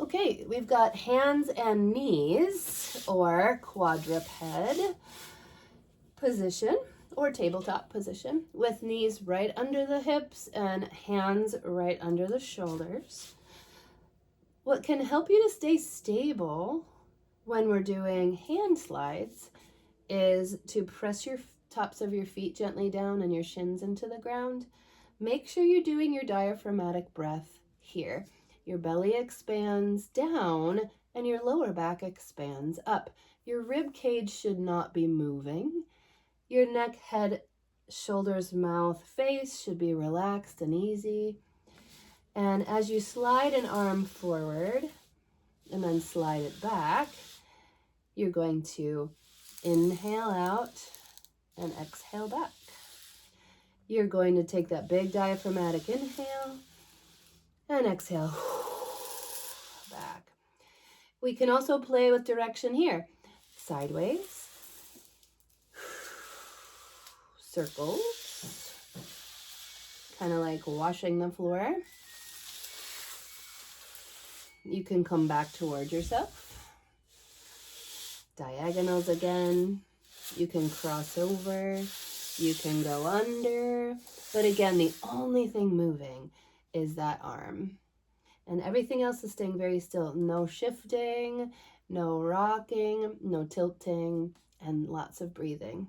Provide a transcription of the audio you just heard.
Okay, we've got hands and knees, or quadruped position, or tabletop position, with knees right under the hips and hands right under the shoulders. What can help you to stay stable when we're doing hand slides is to press your tops of your feet gently down and your shins into the ground. Make sure you're doing your diaphragmatic breath here. Your belly expands down and your lower back expands up. Your rib cage should not be moving. Your neck, head, shoulders, mouth, face should be relaxed and easy. And as you slide an arm forward and then slide it back, you're going to inhale out and exhale back. You're going to take that big diaphragmatic inhale and exhale back. We can also play with direction here. Sideways, circles, kind of like washing the floor. You can come back toward yourself. Diagonals again. You can cross over. You can go under. But again, the only thing moving is that arm. And everything else is staying very still. No shifting, no rocking, no tilting, and lots of breathing.